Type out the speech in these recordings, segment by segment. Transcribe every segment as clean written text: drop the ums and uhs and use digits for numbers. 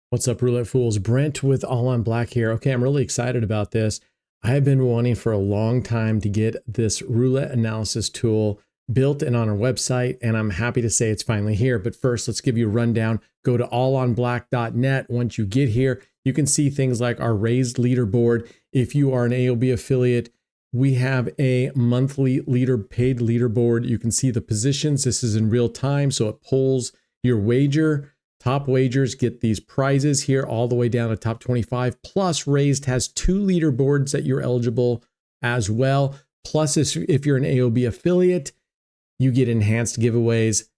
What's up, Roulette Fools? Brent with All on Black here. Okay, I'm really excited about this. I have been wanting for a long time to get this roulette analysis tool built and on our website, and I'm happy to say it's finally here. But first, let's give you a rundown. Go to allonblack.net. Once you get here, you can see things like our raised leaderboard. If you are an AOB affiliate, we have a monthly paid leaderboard. You can see the positions. This is in real time, so it pulls your wager. Top wagers get these prizes here all the way down to top 25. Plus, Raised has 2 leaderboards that you're eligible as well. Plus, if you're an AOB affiliate, you get enhanced giveaways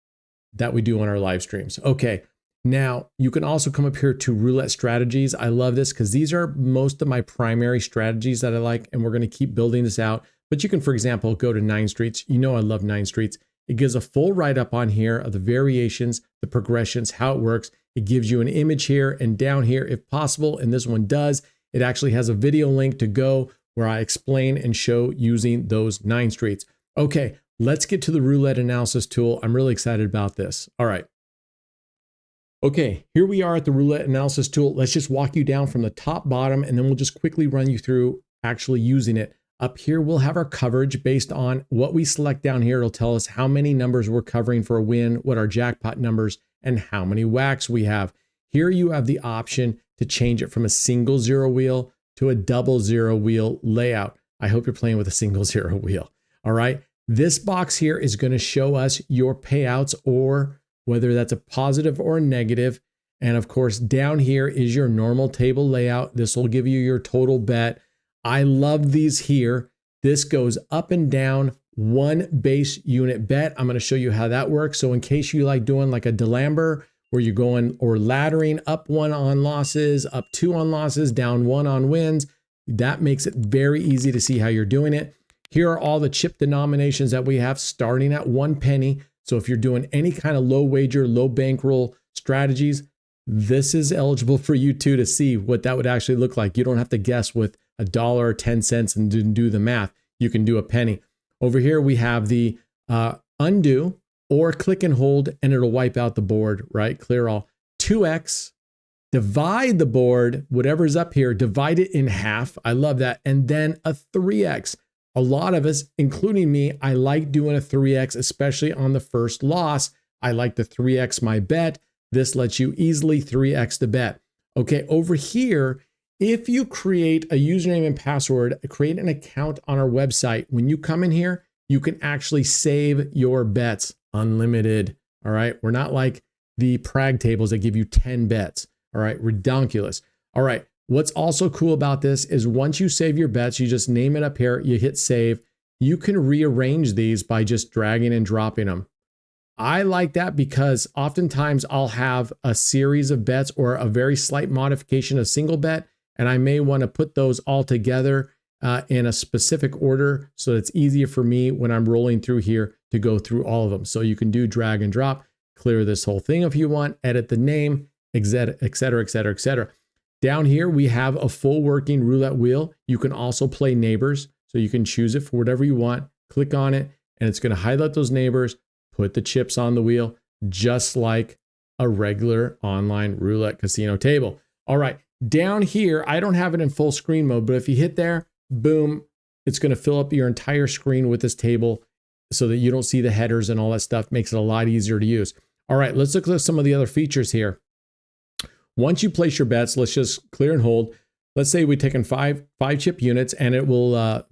that we do on our live streams. Okay, now you can also come up here to Roulette Strategies. I love this because these are most of my primary strategies that I like, and we're going to keep building this out. But you can, for example, go to 9 Streets. You know I love 9 Streets. It gives a full write-up on here of the variations, the progressions, how it works. It gives you an image here and down here if possible, and this one does. It actually has a video link to go where I explain and show using those 9 Streets. Okay, let's get to the roulette analysis tool. I'm really excited about this. All right. Okay, here we are at the roulette analysis tool. Let's just walk you down from the top, bottom, and then we'll just quickly run you through actually using it. Up here, we'll have our coverage based on what we select down here. It'll tell us how many numbers we're covering for a win, what our jackpot numbers, and how many whacks we have. Here you have the option to change it from a single 0 wheel to a double 0 wheel layout. I hope you're playing with a single 0 wheel. All right. This box here is going to show us your payouts, or whether that's a positive or a negative. And of course, down here is your normal table layout. This will give you your total bet. I love these here. This goes up and down 1 base unit bet. I'm going to show you how that works. So in case you like doing like a DeLamber where you're going or laddering up 1 on losses, up 2 on losses, down 1 on wins, that makes it very easy to see how you're doing it. Here are all the chip denominations that we have starting at 1 penny. So if you're doing any kind of low wager, low bankroll strategies, this is eligible for you too to see what that would actually look like. You don't have to guess with $1 or 10 cents and do the math. You can do a penny. Over here, we have the undo or click and hold, and it'll wipe out the board, right? Clear all. 2x, divide the board, whatever's up here, divide it in half. I love that. And then a 3x. A lot of us, including me, I like doing a 3x, especially on the first loss. I like to 3x my bet. This lets you easily 3x the bet. Okay, over here, if you create a username and password, create an account on our website, when you come in here, you can actually save your bets unlimited. All right. We're not like the Prague tables that give you 10 bets. All right. Redonkulous. All right. What's also cool about this is once you save your bets, you just name it up here, you hit save. You can rearrange these by just dragging and dropping them. I like that because oftentimes I'll have a series of bets or a very slight modification, a single bet, and I may want to put those all together in a specific order so it's easier for me when I'm rolling through here to go through all of them. So you can do drag and drop, clear this whole thing if you want, edit the name, et cetera, et cetera, et cetera. Down here, we have a full working roulette wheel. You can also play neighbors. So you can choose it for whatever you want, click on it, and it's going to highlight those neighbors, put the chips on the wheel, just like a regular online roulette casino table. All right. Down here, I don't have it in full screen mode, but if you hit there, boom, it's going to fill up your entire screen with this table so that you don't see the headers and all that stuff. Makes it a lot easier to use. All right, let's look at some of the other features here. Once you place your bets, let's just clear and hold. Let's say we've taken five chip units, and it will,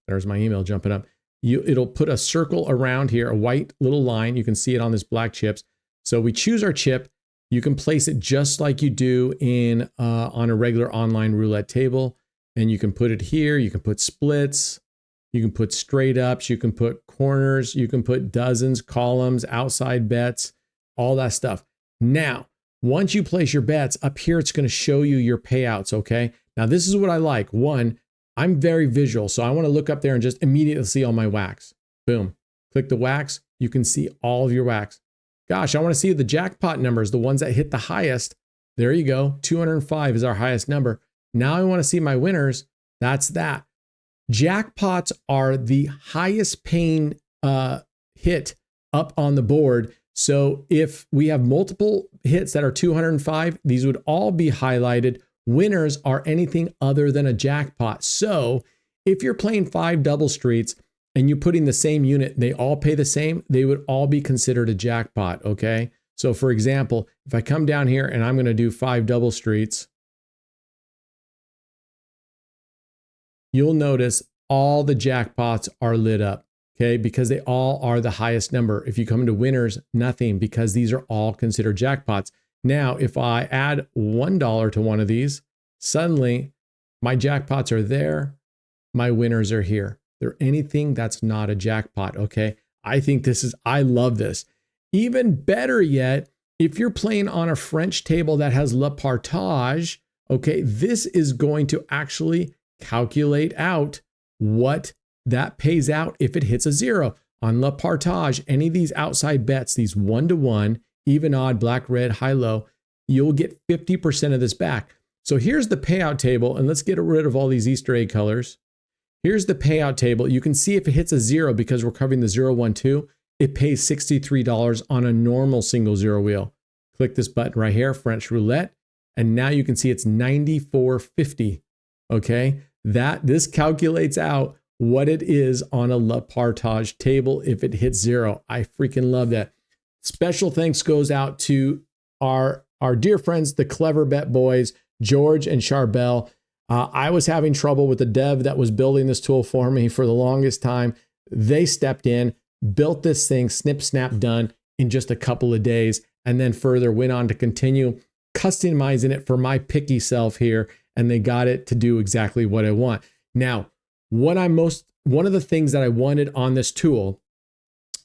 there's my email jumping up. It'll put a circle around here, a white little line. You can see it on this black chips. So we choose our chip. You can place it just like you do in on a regular online roulette table. And you can put it here. You can put splits. You can put straight ups. You can put corners. You can put dozens, columns, outside bets, all that stuff. Now, once you place your bets, up here, it's going to show you your payouts, okay? Now, this is what I like. One, I'm very visual, so I want to look up there and just immediately see all my whacks. Boom. Click the whacks. You can see all of your whacks. Gosh, I want to see the jackpot numbers, the ones that hit the highest. There you go. 205 is our highest number. Now I want to see my winners. That's that. Jackpots are the highest paying hit up on the board. So if we have multiple hits that are 205, these would all be highlighted. Winners are anything other than a jackpot. So if you're playing 5 double streets and you're putting the same unit, they all pay the same, they would all be considered a jackpot, okay? So for example, if I come down here and I'm going to do 5 double streets, you'll notice all the jackpots are lit up, okay? Because they all are the highest number. If you come to winners, nothing, because these are all considered jackpots. Now, if I add $1 to one of these, suddenly my jackpots are there, my winners are here. They're anything that's not a jackpot, okay? I love this. Even better yet, if you're playing on a French table that has Le Partage, okay, this is going to actually calculate out what that pays out if it hits a 0. On Le Partage, any of these outside bets, these 1-to-1, even odd, black, red, high, low, you'll get 50% of this back. So here's the payout table, and let's get rid of all these Easter egg colors. Here's the payout table. You can see if it hits a 0, because we're covering the 0, 1, 2, it pays $63 on a normal single 0 wheel. Click this button right here, French roulette, and now you can see it's $94.50. Okay, this calculates out what it is on a Le Partage table if it hits 0. I freaking love that. Special thanks goes out to our dear friends, the Clever Bet Boys, George and Charbel. I was having trouble with the dev that was building this tool for me for the longest time. They stepped in, built this thing, snip, snap, done in just a couple of days, and then further went on to continue customizing it for my picky self here, and they got it to do exactly what I want. Now, one of the things that I wanted on this tool,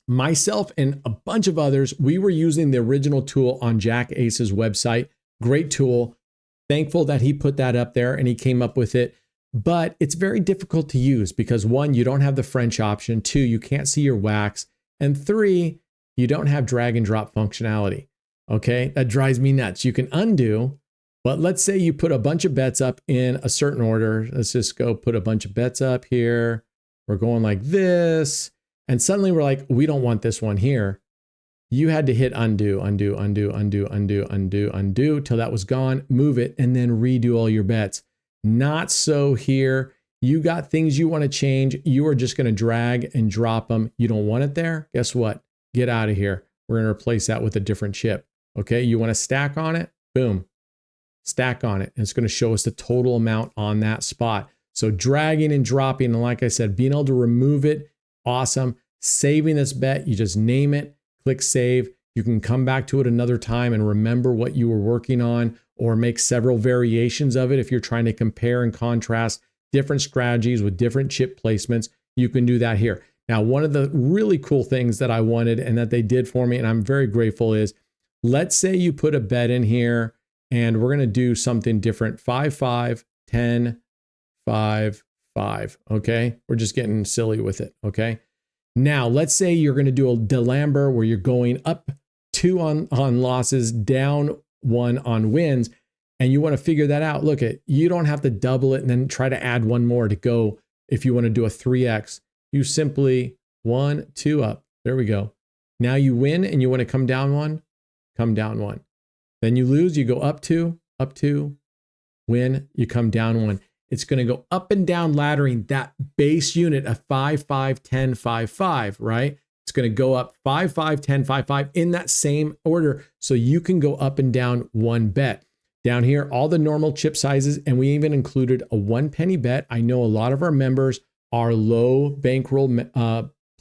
myself and a bunch of others, we were using the original tool on Jack Ace's website. Great tool. Thankful that he put that up there and he came up with it. But it's very difficult to use because 1, you don't have the French option. 2, you can't see your wax. And 3, you don't have drag and drop functionality. Okay, that drives me nuts. You can undo, but let's say you put a bunch of bets up in a certain order. Let's just go put a bunch of bets up here. We're going like this. And suddenly we're like, we don't want this one here. You had to hit undo, undo, undo, undo, undo, undo, undo till that was gone. Move it and then redo all your bets. Not so here. You got things you want to change. You are just going to drag and drop them. You don't want it there. Guess what? Get out of here. We're going to replace that with a different chip. Okay. You want to stack on it? Boom. Stack on it. And it's going to show us the total amount on that spot. So dragging and dropping. And like I said, being able to remove it. Awesome. Saving this bet. You just name it. Click save. You can come back to it another time and remember what you were working on, or make several variations of it. If you're trying to compare and contrast different strategies with different chip placements, you can do that here. Now, one of the really cool things that I wanted and that they did for me, and I'm very grateful, is let's say you put a bet in here and we're going to do something different. 5, 5, 10, 5, 5. Okay. We're just getting silly with it. Okay. Now, let's say you're going to do a Delamber where you're going up 2 on losses, down 1 on wins, and you want to figure that out. Look, you don't have to double it and then try to add 1 more to go. If you want to do a 3x, you simply 1, 2 up. There we go. Now you win and you want to come down 1, come down 1. Then you lose, you go up 2, win, you come down 1. It's going to go up and down laddering that base unit of 5, 5, 10, 5, 5, right? It's going to go up 5, 5, 10, 5, 5 in that same order. So you can go up and down 1 bet. Down here, all the normal chip sizes, and we even included a 1 penny bet. I know a lot of our members are low bankroll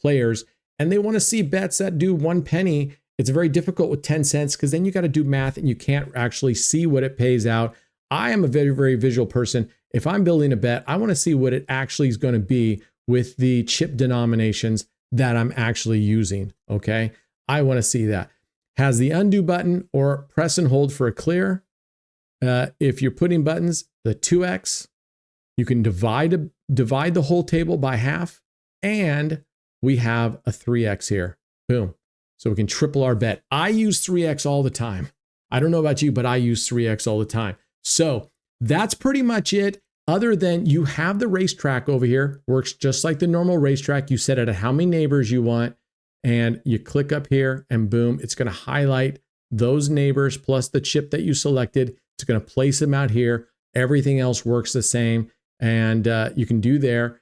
players, and they want to see bets that do 1 penny. It's very difficult with 10 cents because then you got to do math and you can't actually see what it pays out. I am a very, very visual person. If I'm building a bet, I want to see what it actually is going to be with the chip denominations that I'm actually using. Okay. I want to see that. Has the undo button or press and hold for a clear. If you're putting buttons, the 2x, you can divide the whole table by half, and we have a 3x here. Boom. So we can triple our bet. I use 3x all the time. I don't know about you, but I use 3x all the time. So that's pretty much it. Other than you have the racetrack over here, works just like the normal racetrack. You set it at how many neighbors you want. and you click up here and boom, it's going to highlight those neighbors plus the chip that you selected. It's going to place them out here. Everything else works the same, and you can do there.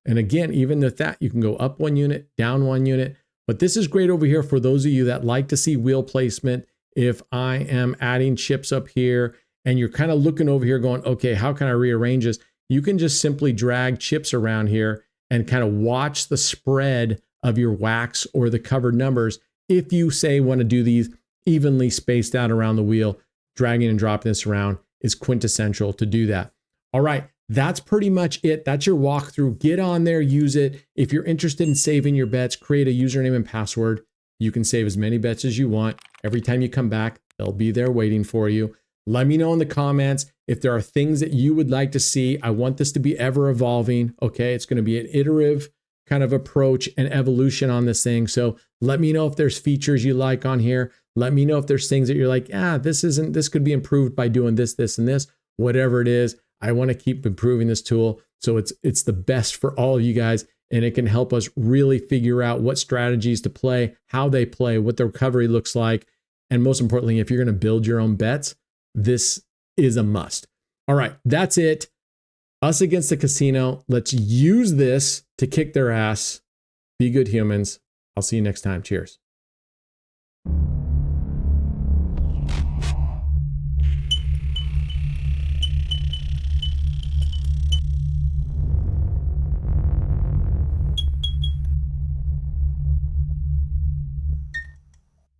And again, even with that, you can go up 1 unit, down 1 unit. But this is great over here for those of you that like to see wheel placement. If I am adding chips up here and you're kind of looking over here going, okay, how can I rearrange this? You can just simply drag chips around here and kind of watch the spread of your wax or the covered numbers. If you say want to do these evenly spaced out around the wheel, dragging and dropping this around is quintessential to do that. All right, that's pretty much it. That's your walkthrough. Get on there, use it. If you're interested in saving your bets, create a username and password. You can save as many bets as you want. Every time you come back, they'll be there waiting for you. Let me know in the comments if there are things that you would like to see. I want this to be ever evolving. Okay, it's going to be an iterative kind of approach and evolution on this thing. So let me know if there's features you like on here. Let me know if there's things that you're like, this could be improved by doing this, this, and this, whatever it is. I want to keep improving this tool. So it's the best for all of you guys, and it can help us really figure out what strategies to play, how they play, what the recovery looks like. And most importantly, if you're going to build your own bets, this is a must. All right, that's it. Us against the casino. Let's use this to kick their ass. Be good humans. I'll see you next time. Cheers.